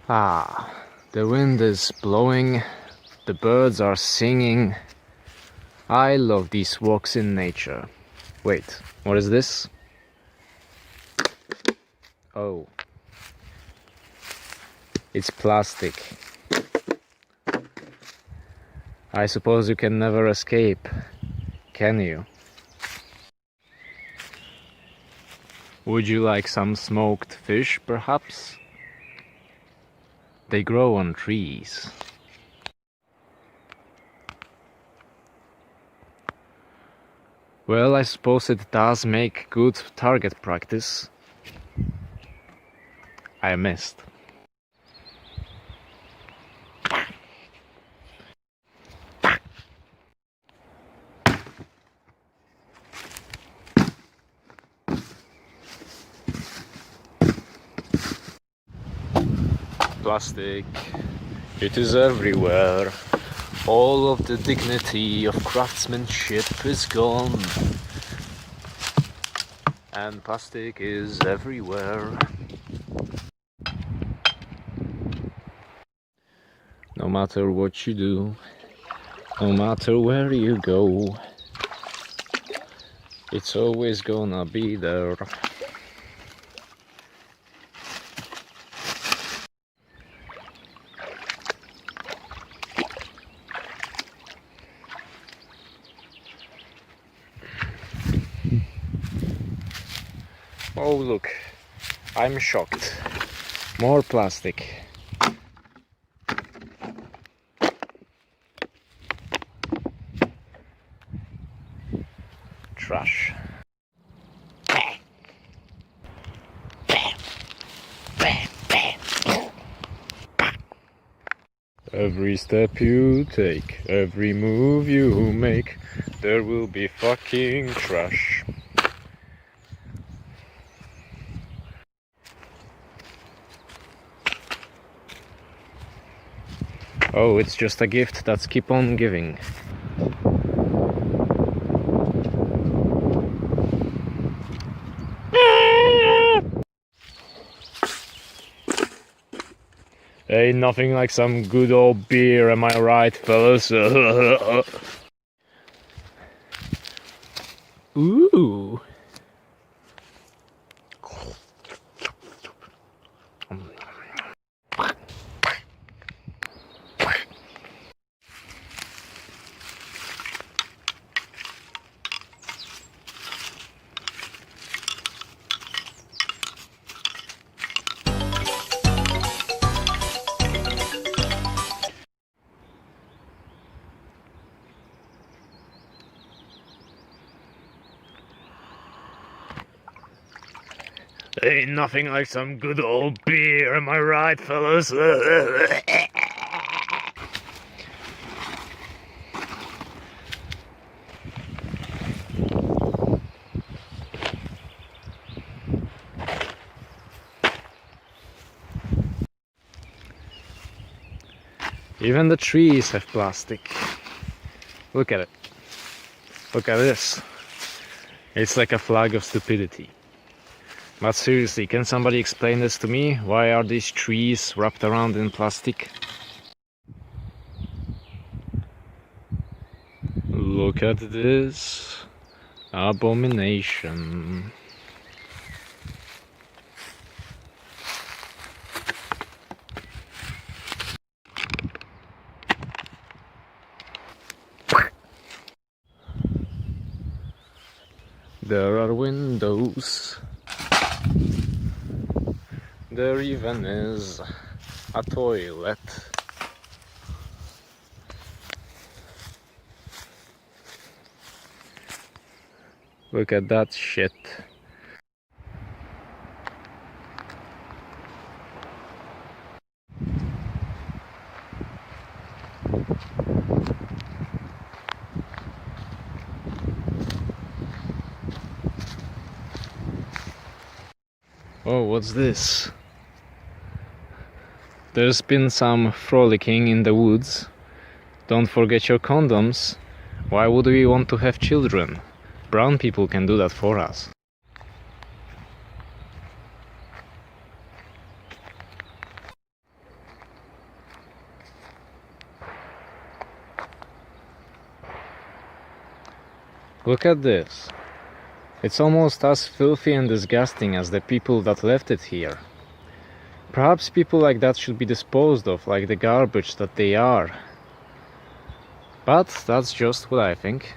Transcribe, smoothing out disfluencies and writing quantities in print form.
Ah, the wind is blowing, the birds are singing. I love these walks in nature. Wait, what is this? Oh, it's plastic. I suppose you can never escape, can you? Would you like some smoked fish, perhaps? They grow on trees. Well, I suppose it does make good target practice. I missed. Plastic. It is everywhere. All of the dignity of craftsmanship is gone. And plastic is everywhere. No matter what you do, no matter where you go, it's always gonna be there. Oh look, I'm shocked. More plastic. Trash. Every step you take, every move you make, there will be fucking trash. Oh, it's just a gift that's keep on giving. Ain't nothing like some good old beer, am I right, fellas? Ooh. Ain't nothing like some good old beer, am I right, fellas? Even the trees have plastic. Look at it. Look at this. It's like a flag of stupidity. But seriously, can somebody explain this to me? Why are these trees wrapped around in plastic? Look at this abomination. There are windows. There even is a toilet. Look at that shit. Oh, what's this? There's been some frolicking in the woods. Don't forget your condoms. Why would we want to have children? Brown people can do that for us. Look at this. It's almost as filthy and disgusting as the people that left it here. Perhaps people like that should be disposed of like the garbage that they are. But that's just what I think.